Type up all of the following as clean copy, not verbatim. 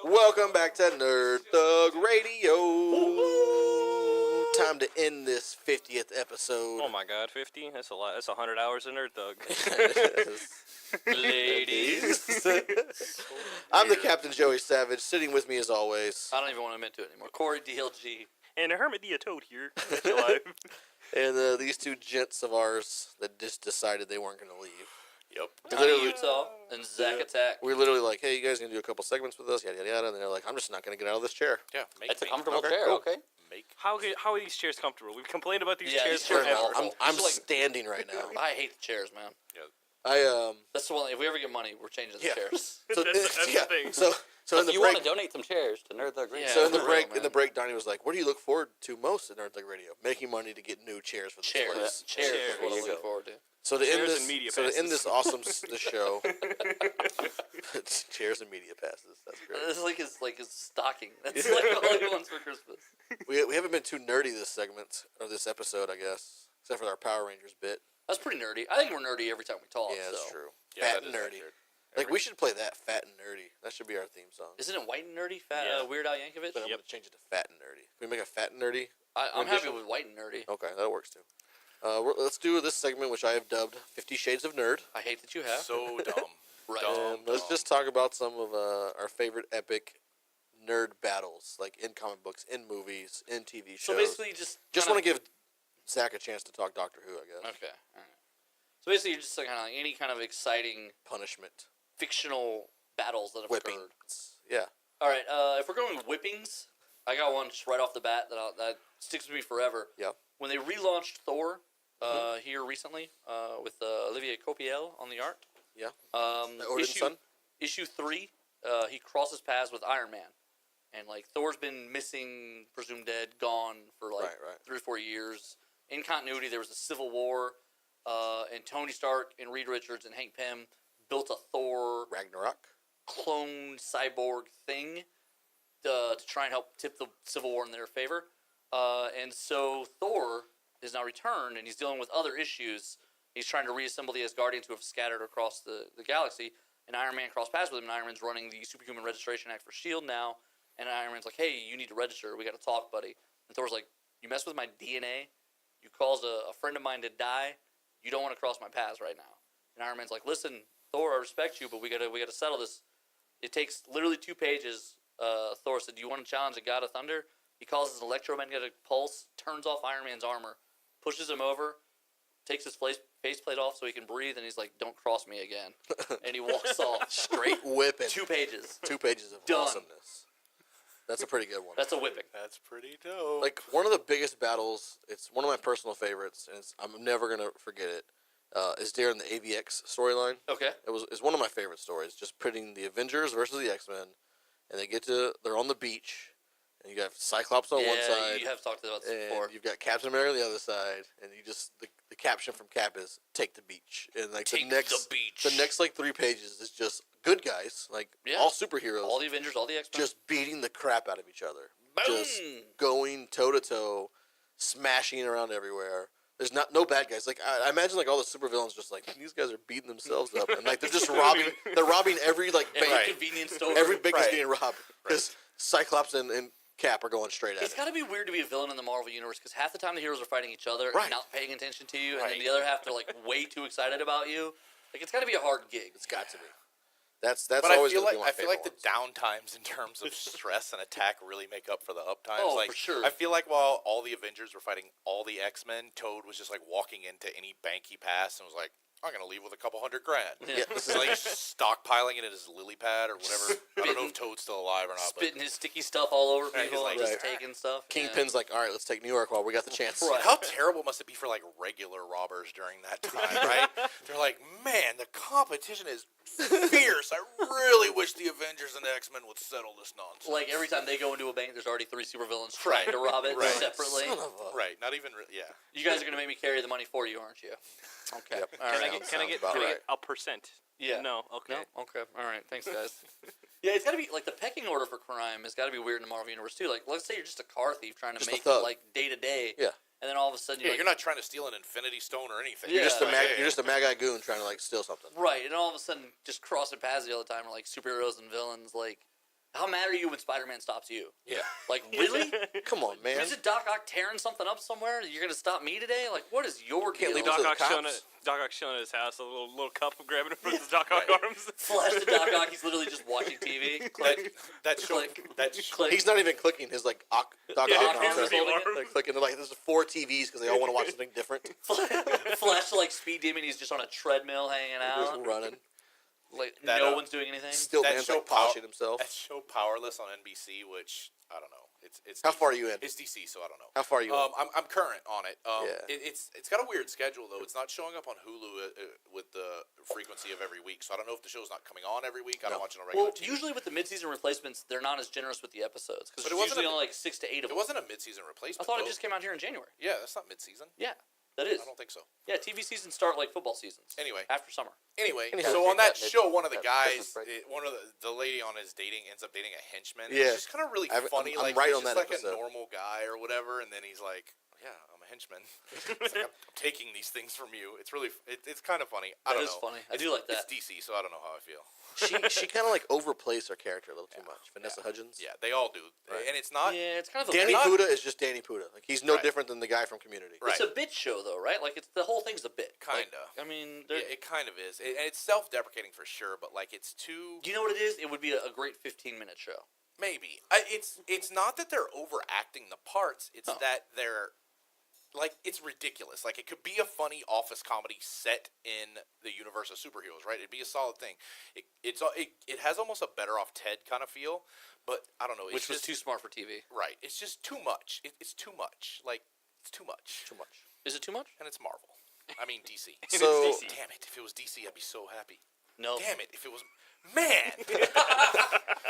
Welcome back to Nerd Thug Radio. Time to end this 50th episode. Oh my god, 50? That's a lot. That's 100 hours of Nerd Thug. Ladies. I'm the Captain Joey Savage. Sitting with me as always. I don't even want to admit to it anymore. Corey DLG. And a Hermidia Toad here. Alive. And these two gents of ours that just decided they weren't going to leave. Yep. Literally- Utah and Zach Attack. We're literally like, hey, you guys going to do a couple segments with us? Yada, yada, yada. And they're like, I'm just not going to get out of this chair. Yeah, It's a comfortable Okay, chair, cool. okay? How are these chairs comfortable? We've complained about these Yeah, chairs these chairs are forever. awful. I'm It's like- standing right now. I hate the chairs, man. I That's the one. If we ever get money, we're changing the Yeah. chairs. So, That's the yeah, thing. So in the if you break, want to donate some chairs to Nerd Thug Radio. Yeah. so in the for break, real, in the man. break, Donnie was like, "What do you look forward to most at Nerd Thug Radio? Making money to get new chairs for the Chairs. place." Chairs is what I'm There you looking go. forward to. So to end Chairs this, and media so to end passes. this awesome the show, chairs and media passes. That's great. This is like his stocking. That's like all he wants for Christmas. We haven't been too nerdy this segment or this episode, I guess, except for our Power Rangers bit. That's pretty nerdy. I think we're nerdy every time we talk. Yeah, that's so. true. Yeah, Fat that and is nerdy. accurate. Like we should play that, Fat and Nerdy. That should be our theme song. Isn't it White and Nerdy? Fat Yeah. Weird Al Yankovic? But I'm gonna change it to Fat and Nerdy. Can we make a Fat and Nerdy? I'm happy rendition? with White and Nerdy. Okay, that works too. Let's do this segment, which I have dubbed 50 Shades of Nerd. I hate that you have. So dumb. Right. And let's just talk about some of our favorite epic nerd battles, like in comic books, in movies, in TV shows. So basically, just want to give Zach a chance to talk Doctor Who, I guess. Okay. All right. So basically, you're just like kind of like any kind of exciting Punishment, fictional battles that have whipping. occurred. Yeah. All right. If we're going with whippings, I got one just right off the bat that sticks with me forever. Yeah. When they relaunched Thor here recently with Olivier Copiel on the art. Yeah. The Odin Son. Issue 3, he crosses paths with Iron Man. And, like, Thor's been missing, presumed dead, gone for, like, Right. 3 or 4 years. In continuity, there was a civil war, and Tony Stark and Reed Richards and Hank Pym built a Thor Ragnarok. clone cyborg thing to try and help tip the Civil War in their favor. And so Thor is now returned, and he's dealing with other issues. He's trying to reassemble the Asgardians who have scattered across the galaxy, and Iron Man crossed paths with him, and Iron Man's running the Superhuman Registration Act for S.H.I.E.L.D. now, and Iron Man's like, hey, you need to register. We got to talk, buddy. And Thor's like, you mess with my DNA? You caused a friend of mine to die? You don't want to cross my paths right now. And Iron Man's like, listen, Thor, I respect you, but we gotta settle this. It takes literally 2 pages. Thor said, do you want to challenge the God of Thunder? He causes an electromagnetic pulse, turns off Iron Man's armor, pushes him over, takes his faceplate off so he can breathe, and he's like, don't cross me again. And he walks off. Straight whipping. 2 pages. 2 pages of Done. awesomeness. That's a pretty good one. That's a whipping. That's pretty dope. Like one of the biggest battles. It's one of my personal favorites, and I'm never gonna forget it. Is during the AVX storyline. Okay. It's one of my favorite stories. Just putting the Avengers versus the X-Men, and they're on the beach, and you got Cyclops on one side, you have talked about this and before. you've got Captain America on the other side, and you just the caption from Cap is "Take the beach," and like Take the next the beach. the next like 3 pages is just good guys, like Yeah. all superheroes, All the Avengers, all the X-Men. just beating the crap out of each other, Boom! just going toe to toe, smashing around everywhere. There's no bad guys. Like I imagine, like all the supervillains, just like these guys are beating themselves up, and like they're just robbing. They're robbing every like Every bank. convenience store. Every bank is Right. getting robbed because Cyclops and Cap are going straight at It's it. got to be weird to be a villain in the Marvel universe because half the time the heroes are fighting each other Right. and not paying attention to you, and then Right. the other half they're like way too excited about you. Like it's got to be a hard gig. It's got to be. That's but always I feel gonna be like my I feel favorite like the down times in terms of stress and attack really make up for the up times. Oh, like, for sure. I feel like while all the Avengers were fighting all the X-Men, Toad was just like walking into any bank he passed and was like, I'm gonna leave with a couple $100,000. Yeah, this It's like he's stockpiling it in his lily pad or whatever. I don't know if Toad's still alive or not. Spitting his sticky stuff all over Right, people, he's like- just Right. taking stuff. Kingpin's like, all right, let's take New York while we got the chance. Right. But how terrible must it be for like regular robbers during that time, right? They're like, man, the competition is fierce. I really wish the Avengers and the X-Men would settle this nonsense. Like every time they go into a bank, there's already 3 supervillains Right. trying to rob it Right. separately. Son of a- Right, not even, yeah. You guys are gonna make me carry the money for you, aren't you? Okay. Yep. All Can right. I get Sounds about a percent? Yeah. No. Okay. No? Okay. All right. Thanks, guys. Yeah, it's got to be like the pecking order for crime has got to be weird in the Marvel universe too. Like, let's say you're just a car thief trying to Just a make thug. like day to day. Yeah. and then all of a sudden Yeah, you're not trying to steal an Infinity Stone or anything. Yeah. You're just a mad guy goon trying to like steal something. right, and all of a sudden just crossing paths the other time are like superheroes and villains. Like, how mad are you when Spider-Man stops you? Yeah. Like, really? Come on, man. Isn't Doc Ock tearing something up somewhere? You're gonna stop me today? Like, what is your Can't deal? leave Doc to the Ock's chilling cops. Doc Ock's chilling at his house, a little cup, grabbing it from his Doc Ock arms. Flash to Doc Ock. He's literally just watching TV. Click, That show. click, That click. He's not even clicking his like Doc Yeah, Ock Ock arms. arms They're holding it. arms. clicking. They're like, there's 4 TVs because they all want to watch something different. Flash to like Speed Demon. He's just on a treadmill hanging Just out. running. Like That, no one's doing anything. Still, That man's show like polishing himself. That show Powerless on NBC, which I don't know. It's How far are you in? It's DC, so I don't know. How far are you? in? I'm current on it. Yeah. It's got a weird schedule though. It's not showing up on Hulu with the frequency of every week. So I don't know if the show's not coming on every week. I don't watch it on regular Well, TV. usually with the mid-season replacements, they're not as generous with the episodes because But it it's wasn't usually a- only like 6 to 8 of It them. wasn't a mid-season I replacement. thought it though. just came out here in January. Yeah, that's not mid-season. Yeah, that is. I don't think so. Yeah, TV seasons start like football seasons. Anyway. after summer. Anyway, Anyhow. so on that That show, one of the that guys, Christmas break. one of the lady on his dating ends up dating a henchman. Yeah. It's just kind of really I'm funny. right he's on just that like episode. a normal guy or whatever, and then he's like, "Yeah, I'm a henchman. It's like, I'm taking these things from you." It's really, it's kind of funny. I That don't is know. funny. I do like It's that. DC, so I don't know how I feel. she kind of like overplays her character a little too much. Vanessa Hudgens. Yeah, they all do, Right. and it's not. Yeah, it's kind of a Danny bit. Puda is just Danny Puda. Like he's no Right. different than the guy from Community. Right. It's a bit show though, right? Like it's the whole thing's a bit. Kinda. Like, I mean, Yeah, it kind of is, and it's self-deprecating for sure. But like, it's too. do you know what it is? It would be a great 15-minute show. Maybe it's not that they're overacting the parts. It's Oh. that they're like it's ridiculous. Like it could be a funny office comedy set in the universe of superheroes, right? It'd be a solid thing. It has almost a Better Off Ted kind of feel, but I don't know. It's Which was just, too smart for TV. right. It's just too much. It's too much. Like it's too much. Too much. Is it too much? And it's Marvel. I mean DC. So- It's DC. Damn it! If it was DC, I'd be so happy. No. Damn it! If it was, man,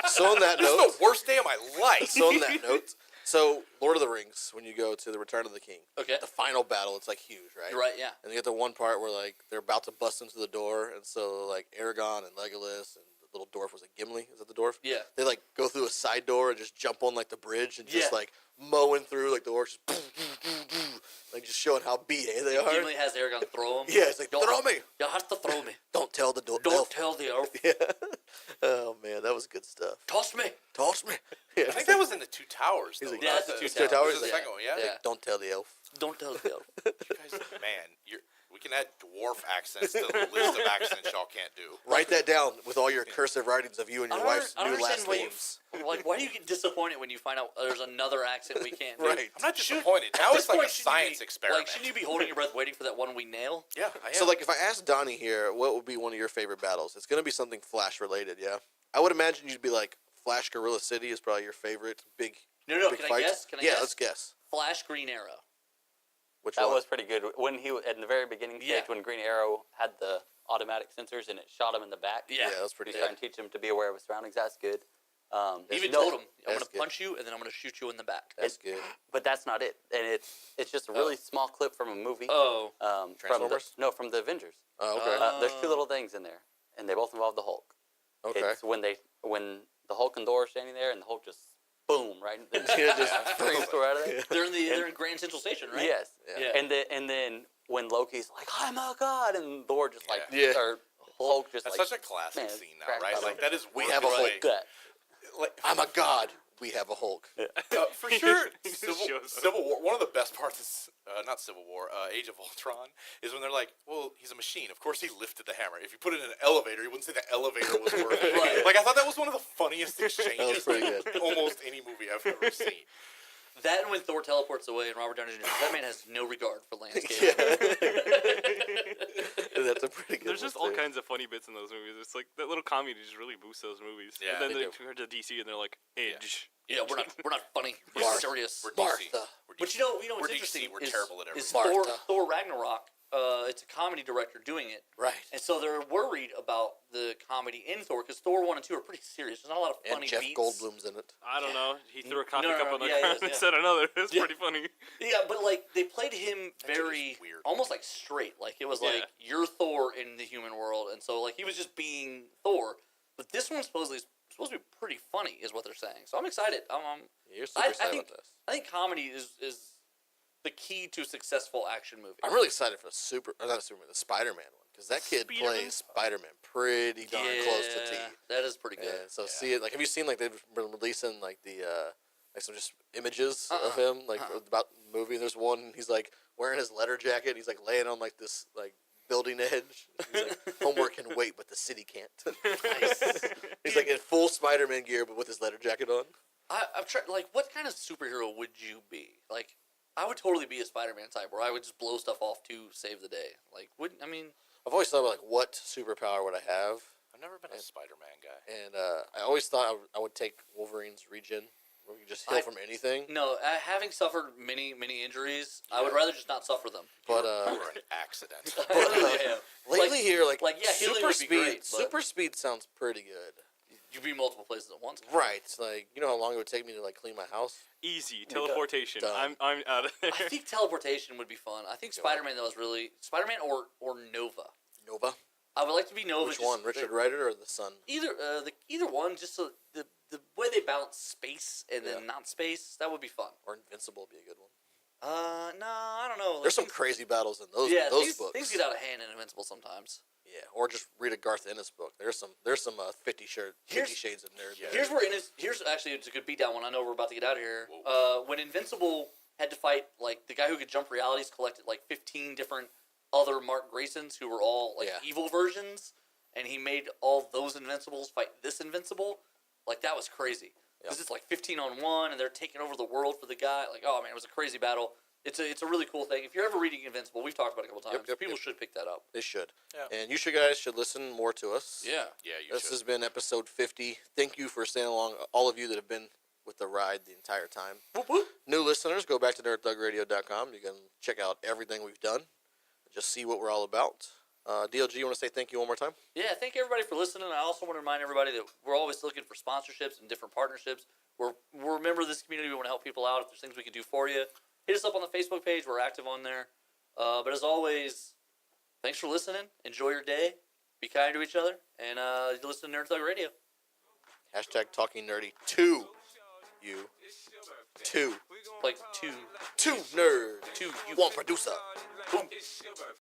So on that this note, is the worst day of my life. so on that note, so Lord of the Rings, when you go to the Return of the King, Okay. the final battle, it's like huge, right? You're right. Yeah. And you get the one part where like they're about to bust into the door, and so like Aragorn and Legolas and the little dwarf, was it Gimli? Is that the dwarf? Yeah. They like go through a side door and just jump on like the bridge and just Yeah. like mowing through like the orcs, just like just showing how BA they are. Gimli has Aragorn throw him. Yeah, it's like Yo, throw me. You have to throw me. Don't tell the Don't elf. tell the elf. Yeah. Oh man, that was good stuff. Toss me. Toss me. Yeah, I think that was in the Two Towers. He's Though, like, Yeah, not that's the the Two Towers, This is the yeah. second one, yeah. Yeah. Don't tell the elf. Don't tell the elf. You guys, man, we can add dwarf accents to the list of accents y'all can't do. Write that down with all your cursive writings of you and your wife's I don't new last understand why names. Like, why do you get disappointed when you find out there's another accent we can't do? Right. I'm not disappointed. Now At it's this like point, a shouldn't you science be- experiment. Like, shouldn't you be holding your breath waiting for that one we nail? Yeah, I am. So, like, if I asked Donnie here, what would be one of your favorite battles? It's going to be something Flash related, yeah? I would imagine you'd be like, Flash Gorilla City is probably your favorite big No, big can I fight. guess? Can I yeah, guess? let's guess. Flash Green Arrow. Which That one? was pretty good. When he in the very beginning stage, Yeah. when Green Arrow had the automatic sensors and it shot him in the back. Yeah. that was pretty He's good. trying to teach him to be aware of his surroundings. That's good. He even no- told him, I'm going That's to good. punch you, and then I'm going to shoot you in the back. That's good. But that's not it, and it's just a really small clip from a movie. Oh. From Transformers? from the Avengers. Oh, okay. There's two little things in there, and they both involve the Hulk. okay. It's when the Hulk and Thor are standing there, and the Hulk just boom right, Yeah, just brings Thor out of there. They're in Grand Central Station, right? Yes. Yeah. Yeah. And then when Loki's like, I'm a god, and Thor just like, Yeah. or Hulk just That's like, such a classic man, scene now, crack right? up. Like that is We worth have a the Hulk. wait. that. Like, I'm a god. We have a Hulk. for sure, shows up. Civil War. One of the best parts is not Civil War. Age of Ultron is when they're like, "Well, he's a machine. Of course, he lifted the hammer. If you put it in an elevator, you wouldn't say the elevator was working." Right. Like I thought that was one of the funniest exchanges That was pretty good. in almost any movie I've ever seen. That and when Thor teleports away and Robert Downey Jr. That man has no regard for landscape. Yeah. That's a pretty good There's just one, all too. kinds of funny bits in those movies. It's like that little comedy just really boosts those movies. Yeah, and then they they do. turn to DC and they're like, Edge. Yeah, we're not funny. We're Martha. serious. We're DC. Martha. We're But DC. you know We're what's DC, interesting we're is, terrible at is everything. Martha. Thor Ragnarok. It's a comedy director doing it, Right. and so they're worried about the comedy in Thor because Thor 1 and 2 are pretty serious. There's not a lot of And funny Jeff beats. Goldblum's in it. I don't know. He threw a coffee No, no, cup no, on the yeah, ground yeah. and said another. It's Yeah. pretty funny. Yeah, but like they played him That dude is very weird. almost like straight. Like it was Yeah. like you're Thor in the human world, and so like he was just being Thor. But this one's supposed to be pretty funny, is what they're saying. So I'm excited. You're super excited think about this. I think comedy is the key to a successful action movie. I'm really excited for the Spider-Man one because that kid Spider-Man? plays Spider-Man pretty darn close to T. That is pretty good. Yeah, so see it like have you seen like they've been releasing like the like some just images of Uh-uh. him like about the movie. There's one he's like wearing his letter jacket. He's like laying on like this like building edge. He's like homework can wait, but the city can't. Nice. He's like in full Spider-Man gear, but with his letter jacket on. I've tried. Like, what kind of superhero would you be? Like, I would totally be a Spider-Man type, where I would just blow stuff off to save the day. Like, wouldn't I mean? I've always thought about like what superpower would I have, I've never been a Spider-Man guy. and I always thought I would take Wolverine's regen, where we can just heal from anything. No, having suffered many injuries, I would rather just not suffer them. But You were an accident. Yeah. lately here, like healing super would be speed, great, but super speed sounds pretty good. you'd be multiple places at once. Right, like you know how long it would take me to like clean my house. Easy teleportation. Done. I'm out of there. I think teleportation would be fun. I think Spider-Man though is really Spider-Man or Nova. Nova. I would like to be Nova. Which just- one, Richard Rider or the Sun? Either either one, just so the way they balance space and Yeah. then not space, that would be fun. Or Invincible would be a good one. No, I don't know. Like, There's some things- crazy battles in those things, books. Things get out of hand in Invincible sometimes. Yeah, or just read a Garth Ennis book. There's some 50 Here's- Shades of Nerd. there. Here's actually it's a good beatdown one. I know we're about to get out of here. When Invincible had to fight like the guy who could jump realities, collected like 15 different other Mark Graysons who were all like Yeah. evil versions, and he made all those Invincibles fight this Invincible. Like that was crazy because it's like 15 on 1, and they're taking over the world for the guy. Like oh man, it was a crazy battle. It's a really cool thing. If you're ever reading Invincible, we've talked about it a couple times. People should pick that up. They should. Yeah. And you guys should listen more to us. Yeah. Yeah, you This should. has been episode 50. Thank you for staying along, all of you that have been with the ride the entire time. Whoop, whoop. New listeners, go back to nerdthugradio.com. You can check out everything we've done. Just see what we're all about. DLG, you want to say thank you one more time? Yeah, thank everybody for listening. I also want to remind everybody that we're always looking for sponsorships and different partnerships. We're a member of this community. We want to help people out. If there's things we can do for you, hit us up on the Facebook page. We're active on there. But as always, thanks for listening. Enjoy your day. Be kind to each other. And listen to Nerd Thug Radio. Hashtag talking nerdy to you. Two. Like two Two nerds. you. One producer. Boom.